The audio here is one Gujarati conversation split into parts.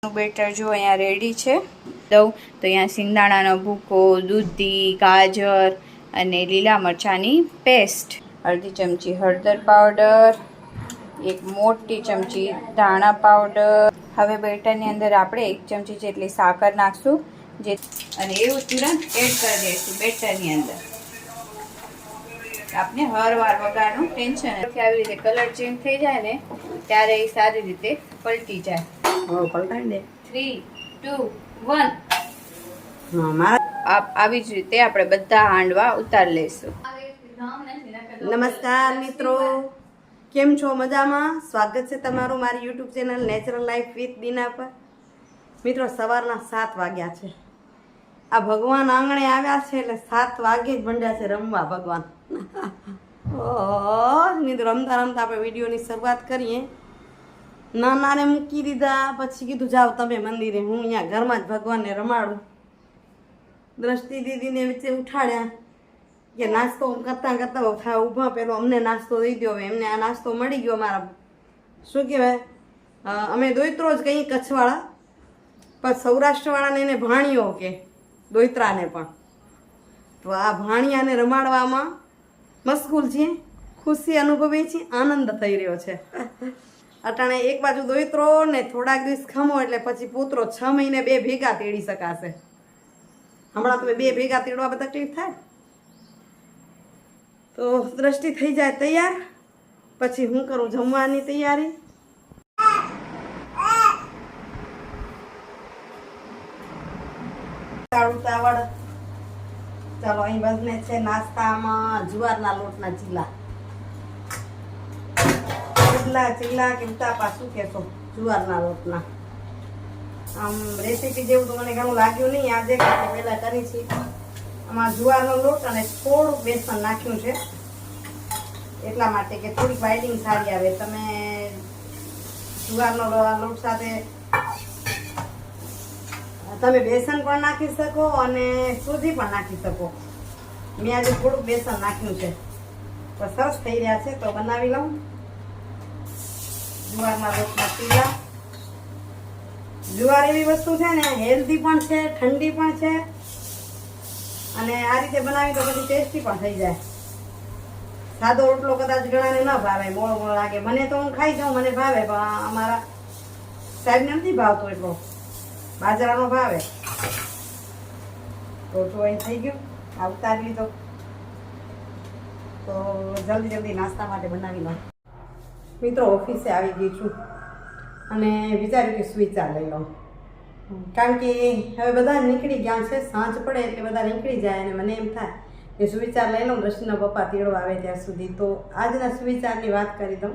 બેટર જો અહીંયા રેડી છે દઉં તો અહીંયા સિંગદાણાનો ભૂકો, દૂધી, ગાજર અને લીલા મરચાંની પેસ્ટ, અડધી ચમચી હળદર પાવડર, એક મોટી ચમચી ધાણા પાવડર. હવે બેટરની અંદર આપણે 1 ચમચી જેટલી સાકર નાખશું જે અને એવું તુરંત એડ કરી દઈશું બેટરની અંદર. આપણે હરવાર વગાડનું ટેન્શન નથી. આવી રીતે કલર ચેન્જ થઈ જાય ને ત્યારે એ સારી રીતે પલટી જાય. પલટાઈ દે 3, 2, 1. આવી જ રીતે આપણે બધા હાંડવા ઉતારી લઈશું. નમસ્કાર મિત્રો, કેમ છો? મજામાં? સ્વાગત છે તમારું મારી YouTube channel Natural Life with Dina પર. મિત્રો, સવારના 7 વાગ્યા છે. આ ભગવાન આંગણે આવ્યા છે એટલે 7 વાગે જ મંડ્યા છે રમવા ભગવાન. મિત્રો, રમતા રમતા આપણે વિડીયોની શરૂઆત કરીએ. નાનાને મૂકી દીધા, પછી કીધું જાઓ તમે મંદિરે, હું અહીંયા ઘરમાં જ ભગવાનને રમાડું. દ્રષ્ટિ દીદીને વચ્ચે ઉઠાડ્યા કે નાસ્તો કરતાં કરતાં ઊભા પેલો અમને નાસ્તો દઈ દો. હવે એમને આ નાસ્તો મળી ગયો. મારા શું કહેવાય, અમે દોયત્રો જ કંઈ કચ્છવાળા, પણ સૌરાષ્ટ્રવાળાને એને ભાણિયો કે દોયત્રાને પણ. તો આ ભાણિયાને રમાડવામાં મશગુલ છીએ, ખુશી અનુભવી છીએ, આનંદ થઈ રહ્યો છે. અટાણે એક બાજુ દોયત્રો ને થોડાક દિવસ ખમો એટલે પછી પુત્રો 6 મહિને 2 ભેગા તેડી શકાશે. હમણાં તો 2 ભેગા તેડવા બધા તકલીફ થાય. તો દ્રષ્ટિ થઈ જાય તૈયાર, પછી હું કરું જમવાની તૈયારી. ઉતાવળ. ચાલો, અહીં બને છે નાસ્તામાં જુવારના લોટના ચીલા. ચીલા કે ઉતાપા શું કહેશો? જુવારના લોટના. આમ રેસીપી જેવું તો મને ઘણું લાગ્યું નહીં આજે, પહેલાં કરી છે. આમાં જુવારનો લોટ અને થોડુંક બેસન નાખ્યું છે એટલા માટે કે થોડીક બાઇડિંગ સારી આવે. તમે જુવારનો લોટ સાથે તમે બેસન પણ નાખી શકો અને સૂજી પણ નાખી શકો. મેં આજે થોડુંક બેસન નાખ્યું છે, તો સરસ થઈ રહ્યા છે. તો બનાવી લઉં જુવારના લોટના ચીલા. જુવાર એવી વસ્તુ છે ને, હેલ્ધી પણ છે, ઠંડી પણ છે, અને આ રીતે બનાવી તો પછી ટેસ્ટી પણ થઈ જાય. સાદો રોટલો કદાચ ઘણાને ન ભાવે, મોળો મોળો લાગે. મને તો હું ખાઈ જાઉં, મને ભાવે, પણ અમારા સાહેબને નથી ભાવતો એટલો, બાજરાનો ભાવે. તો જો અહીં થઈ ગયું, આ ઉતારી લીધો. તો જલ્દી જલ્દી નાસ્તા માટે બનાવી લઉં. મિત્રો, ઓફિસે આવી ગઈ છું અને વિચાર્યું કે સ્વીચા લઈ લઉં, કારણ કે હવે બધા નીકળી ગયા છે. સાંજ પડે એટલે બધા નીકળી જાય અને મને એમ થાય કે સુવિચાર લઈ લઉં દ્રષ્ટિના પપ્પા તેડો આવે ત્યાં સુધી. તો આજના સુવિચારની વાત કરી દઉં.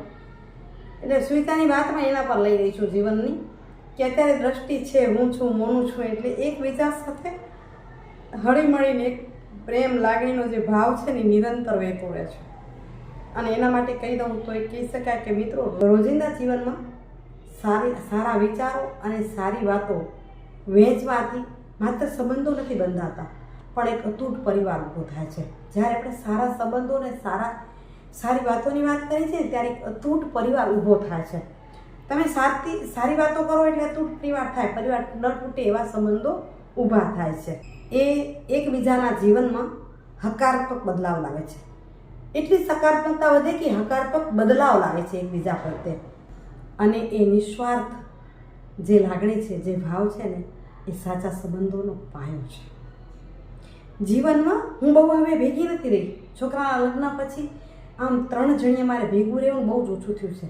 એટલે સુવિચારની વાતમાં એના પર લઈ રહી છું જીવનની, કે અત્યારે દ્રષ્ટિ છે, હું છું, મોનું છું, એટલે એક બીજા સાથે હળીમળીને એક પ્રેમ લાગણીનો જે ભાવ છે ને નિરંતર વહેતો રહે છે. અને એના માટે કહી દઉં તો એ કહી શકાય કે મિત્રો, રોજિંદા જીવનમાં સારા વિચારો અને સારી વાતો વહેંચવાથી માત્ર સંબંધો નથી બંધાતા, પણ એક અતૂટ પરિવાર ઊભો થાય છે. જ્યારે આપણે સારા સંબંધો અને સારી વાતોની વાત કરીએ છીએ ત્યારે એક અતૂટ પરિવાર ઊભો થાય છે. તમે સારી વાતો કરો એટલે અતૂટ પરિવાર થાય, પરિવાર ન તૂટે એવા સંબંધો ઊભા થાય છે. એ એકબીજાના જીવનમાં હકારાત્મક બદલાવ લાવે છે. એટલી સકારાત્મકતા વધે કે હકારાત્મક બદલાવ લાવે છે એકબીજા પ્રત્યે. અને એ નિસ્વાર્થ જે લાગણી છે, જે ભાવ છે ને, એ સાચા સંબંધોનો પાયો છે. જીવનમાં હું બહુ હવે ભેગી નથી રહી. છોકરાના લગ્ન પછી આમ 3 જણીએ મારે ભેગું રહેવું બહુ જ ઓછું થયું છે.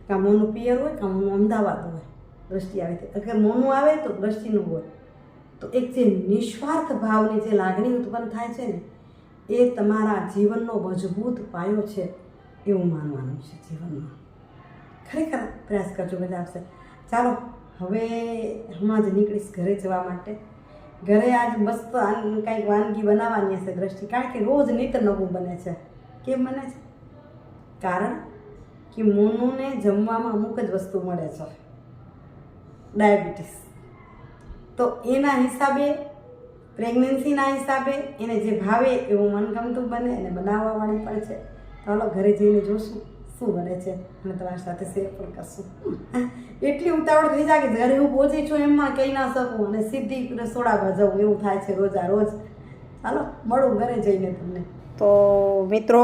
કાં મોનું પિયર હોય, કાં મોનું અમદાવાદ હોય. દ્રષ્ટિ આવે છે, અગર મોનું આવે તો દ્રષ્ટિનું હોય. તો એક જે નિસ્વાર્થ ભાવની જે લાગણી ઉત્પન્ન થાય છે ને, એ તમારા જીવનનો મજબૂત પાયો છે એવું માનવાનું છે જીવનમાં. ખરેખર પ્રયાસ કરજો, મજા આવશે. ચાલો, હવે હમણાં જ નીકળીશ ઘરે જવા માટે. ઘરે આજ મસ્ત કાંઈક વાનગી બનાવવાની હશે દ્રષ્ટિ, કારણ કે રોજ નિત નવું બને છે. કેમ બને છે? કારણ કે મોનુને જમવામાં અમુક જ વસ્તુ મળે છે, ડાયાબિટીસ. તો એના હિસાબે, પ્રેગ્નન્સીના હિસાબે એને જે ભાવે એવું મનગમતું બને અને બનાવવાવાળી પણ છે. ચાલો ઘરે જઈને જોશું શું બને છે અને તમારી સાથે શેર પણ કરશું. એટલી ઉતાવળ થઈ જાય કે ઘરે હું પહોંચી છું એમાં કહી ના શકું અને સીધી રસોડામાં જવું એવું થાય છે રોજા રોજ. ચાલો મળું ઘરે જઈને તમને. તો મિત્રો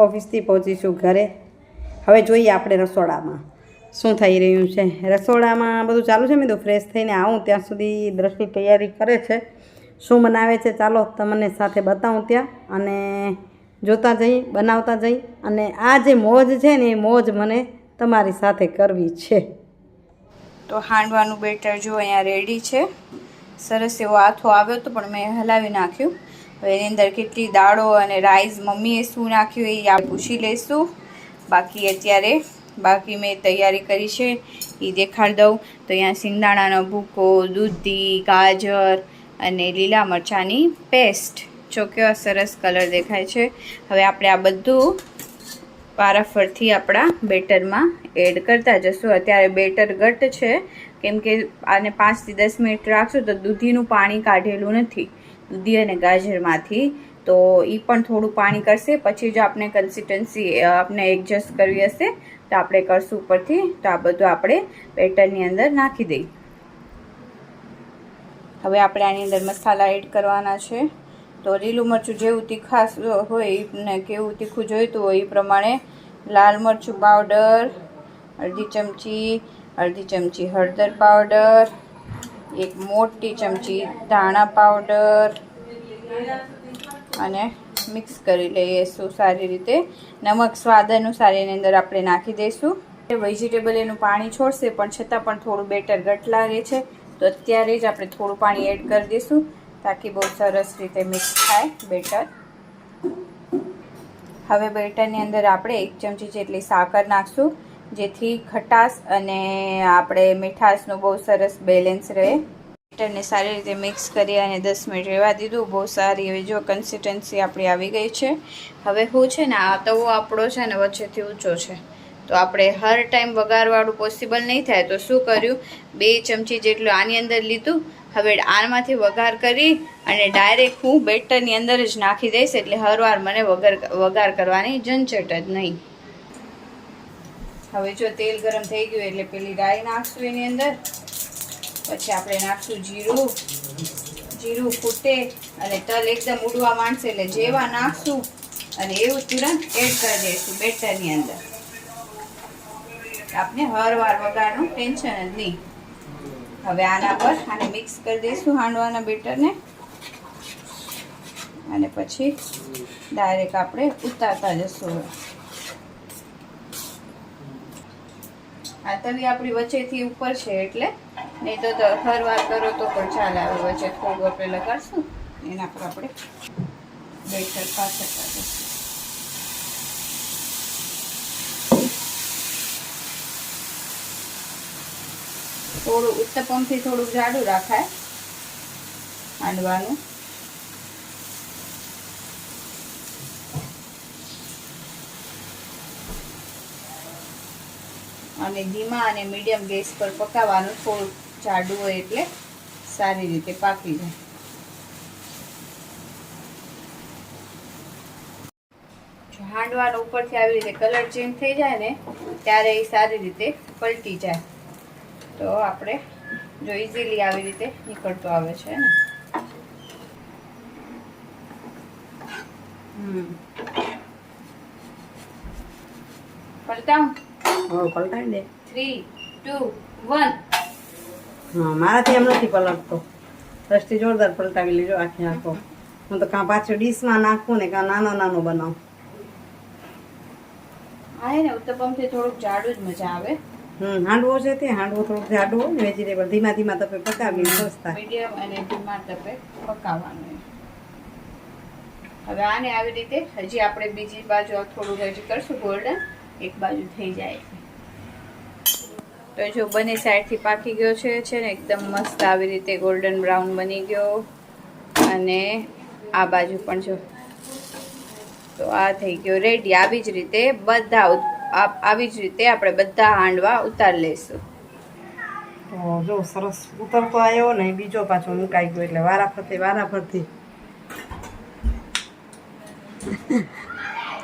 ઓફિસથી પહોંચીશું ઘરે. હવે જોઈએ આપણે રસોડામાં શું થઈ રહ્યું છે. રસોડામાં બધું ચાલુ છે. મેં તો ફ્રેશ થઈને આવું ત્યાં સુધી દ્રષ્ટિ તૈયારી કરે છે. શું બનાવે છે ચાલો તમને સાથે બતાવું ત્યાં અને જોતા જઈ બનાવતા જઈ. અને આ જે મોજ છે ને એ મોજ મને તમારી સાથે કરવી છે. તો હાંડવાનું બેટર જો અહીંયા રેડી છે. સરસ એવો આથો આવ્યો હતો પણ મેં હલાવી નાખ્યું. હવે એની અંદર કેટલી દાળો અને રાઈસ મમ્મીએ શું નાખ્યું એ આપણે પૂછી લઈશું. બાકી મેં તૈયારી કરી છે એ દેખાડી દઉં. તો અહીંયા સિંગદાણાનો ભૂકો, દૂધી, ગાજર અને લીલા મરચાંની પેસ્ટ. જો કેવા સરસ કલર દેખાય છે. હવે આપણે આ બધું વારાફરથી આપણા બેટરમાં એડ કરતા જશું. અત્યારે બેટર ઘટ છે કેમ કે આને 5 થી 10 મિનિટ રાખશું તો દૂધીનું પાણી કાઢેલું નથી દૂધી અને ગાજરમાંથી, તો એ પણ થોડું પાણી કરશે. પછી જો આપણે કન્સિસ્ટન્સી આપણે એડજસ્ટ કરવી હશે તો આપણે કરશું ઉપરથી. તો આ બધું આપણે બેટરની અંદર નાખી દઈએ. હવે આપણે આની અંદર મસાલા એડ કરવાના છે. તો લીલું મરચું જેવું તીખાશ હોય ને કેવું તીખું જોઈતું હોય એ પ્રમાણે લાલ મરચું પાવડર અડધી ચમચી હળદર પાવડર, 1 મોટી ચમચી ધાણા પાવડર અને મિક્સ કરી લઈશું સારી રીતે. નમક સ્વાદ અનુસાર એની અંદર આપણે નાખી દઈશું. વેજીટેબલ એનું પાણી છોડશે પણ છતાં પણ થોડું બેટર ઘટ લાગે છે તો અત્યારે જ આપણે થોડું પાણી એડ કરી દઈશું તાકી બહુ સરસ રીતે મિક્સ થાય બેટર. હવે બેટરની અંદર આપણે 1 ચમચી જેટલી સાકર નાખશું જેથી ખટાશ અને આપણે મીઠાશનું બહુ સરસ બેલેન્સ રહે. બેટરને સારી રીતે મિક્સ કરી અને 10 મિનિટ રહેવા દીધું. બહુ સારી એવી જો કન્સિસ્ટન્સી આપણી આવી ગઈ છે. હવે હું છે ને આ તવો આપણો છે ને વચ્ચેથી ઊંચો છે તો આપણે હર ટાઈમ વઘારવાળું પોસિબલ નહીં થાય તો શું કર્યું 2 ચમચી જેટલું આની અંદર લીધું. હવે આમાંથી વઘાર કરી અને ડાયરેક્ટ હું બેટરની અંદર જ નાખી દઈશ એટલે હરવાર મને વઘાર કરવાની ઝંઝટ જ નહીં. હવે જો તેલ ગરમ થઈ ગયું એટલે પેલી રાઈ નાખશું એની અંદર. પછી આપણે નાખશું જીરું ફૂટે અને તલ એકદમ ઉડવા માંડશે એટલે જેવા નાખશું અને એવું તુરંત એડ કરી દઈશું બેટરની અંદર. આપણે હરવાર વઘારનું ટેન્શન જ નહીં. હવે આના પર આને મિક્સ કરી દઈશું હાંડવાના બેટરને અને પછી ડાયરેક્ટ આપણે ઉતારતા જશું. આ તવી આપણી વચ્ચેથી ઉપર છે એટલે નહીં તો હરવાર કરો તો પણ ચાલે. આવે વચ્ચે થોડું આપણે લગાડશું એના પર આપણે બેટર પાછળ કાઢીશું. થોડું ઉત્તપમથી થોડું જાડું રાખાય હાંડવાનું. અને ધીમા અને મીડિયમ ગેસ પર પકાવવાનું. થોડું જાડું હોય એટલે સારી રીતે પાકી જાય. હાંડવાનો ઉપરથી આવી રીતે કલર ચેન્જ થઈ જાય ને ત્યારે એ સારી રીતે પલટી જાય તો આપણે જો ઇઝીલી આવી રીતે નીકળતો આવે છે ને. પલટાવી દે. 3, 2, 1. હા મારાથી એમ નથી પલટતો. દ્રષ્ટિ જોરદાર પલટાવી લેજો આખે આખો. હું તો કાં પાછું ડીશમાં નાખું ને કાં નાનો બનાવું. હા ને ઉત્તપમથી થોડુંક જાડું જ મજા આવે. હાંડવો છે તે હાંડવો થોડુંક જાડું હોય ને વેજીટેબલ ધીમા તપે પકાવીને સસ્તા મીડિયમ અને ધીમા તપે પકાવવાનું. હવે આને આવી રીતે હજી આપણે બીજી બાજુ થોડું હજી કરશું ગોલ્ડન. એક બાજુ થઈ જાય તો જો બંને સાઈડથી પાકી ગયો છે ને એકદમ મસ્ત આવી રીતે ગોલ્ડન બ્રાઉન બની ગયો. અને આ બાજુ પણ જો તો આ થઈ ગયો રેડી. આવી જ રીતે આપણે બધા હાંડવા ઉતારી લઈશું. તો જો સરસ ઉતરતો આવ્યો ને બીજો પાછો મુકાઈ ગયો એટલે વારાફરતી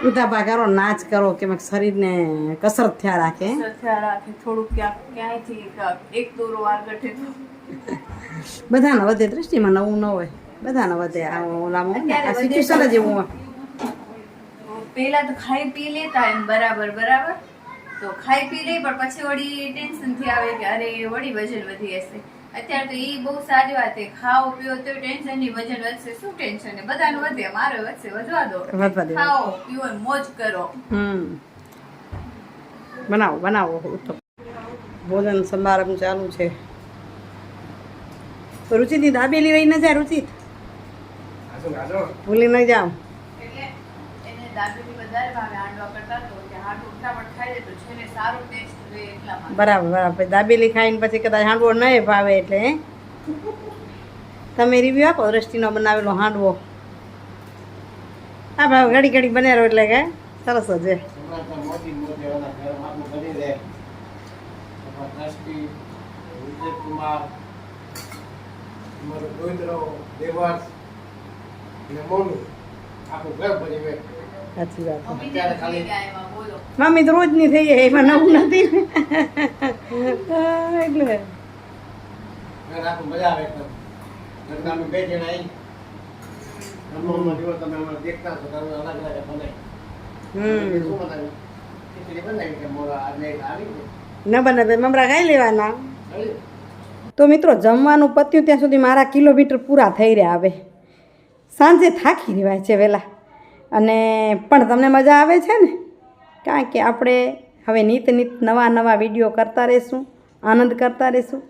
ઉતાપા કરો, નાચ કરો કે શરીરને કસરત થયા રાખે. થયા રાખે થોડુંક ક્યાંયથી એક દોરો આગળ તો બધાને વધે, દ્રષ્ટિમાં નવું ન હોય, બધાને વધે. આ ઓલામાં આ સિચ્યુએશન જ એવું હોય. પેલા તો ખાઈ પી લેતા એમ બરાબર તો ખાઈ પી લે, પણ પછી વળી ટેન્શન થી આવે કે અરે વળી વજન વધી હશે. અત્યારે તો એ બહુ સારી વાત છે, ખાઓ પીઓ તો ટેન્શન ની, વજન વધશે શું ટેન્શન ને, બધાનું વધે, મારે વધશે, વધવા દો, ખાઓ પીઓ મોજ કરો. બનાવો ભોજન સમારંભ ચાલુ છે. રુચિની દાબેલી રહી ન જાય, રુચિત ભૂલી ન જાવ. એટલે એને દાબેલી વધારે ભાવે હાંડવા કરતા, તો કે હાંડવો ઉતાવળ ખાઈ લે તો છે ને સારો ટેસ્ટ રહે એટલા માટે. બરાબર. દાબેલી ખાઈને પછી કદાચ હાંડવો નહીં ભાવે એટલે તમે રિવ્યુ આપો દ્રષ્ટિનો બનાવેલો હાંડવો. હા ભાવ ઘડી ઘડી બનેલો એટલે કે સરસ જ છે. સાચી વાત. મમ્મી તો રોજ ની થઈ જાય, એમાં નવું નથી એટલે ન બને મમરા ખાઈ લેવાના. તો મિત્રો જમવાનું પત્યું ત્યાં સુધી મારા કિલોમીટર પૂરા થઈ રહ્યા. હવે સાંજે થાકી રહેવાય છે વહેલા, અને પણ તમને મજા આવે છે ને, કારણ કે આપણે હવે નિત નવા વિડીયો કરતા રહીશું, આનંદ કરતા રહીશું.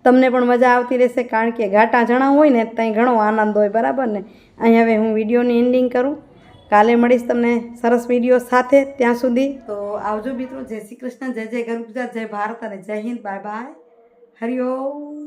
તમને પણ મજા આવતી રહેશે, કારણ કે ઘાટા જણા હોય ને ત્યાં ઘણો આનંદ હોય, બરાબર ને. અહીં હવે હું વિડીયોની એન્ડિંગ કરું. કાલે મળીશ તમને સરસ વિડીયો સાથે. ત્યાં સુધી તો આવજો મિત્રો. જય શ્રી કૃષ્ણ, જય જય ગરુ ગુજરાત, જય ભારત અને જય હિન્દ. Bye bye. હરિઓમ.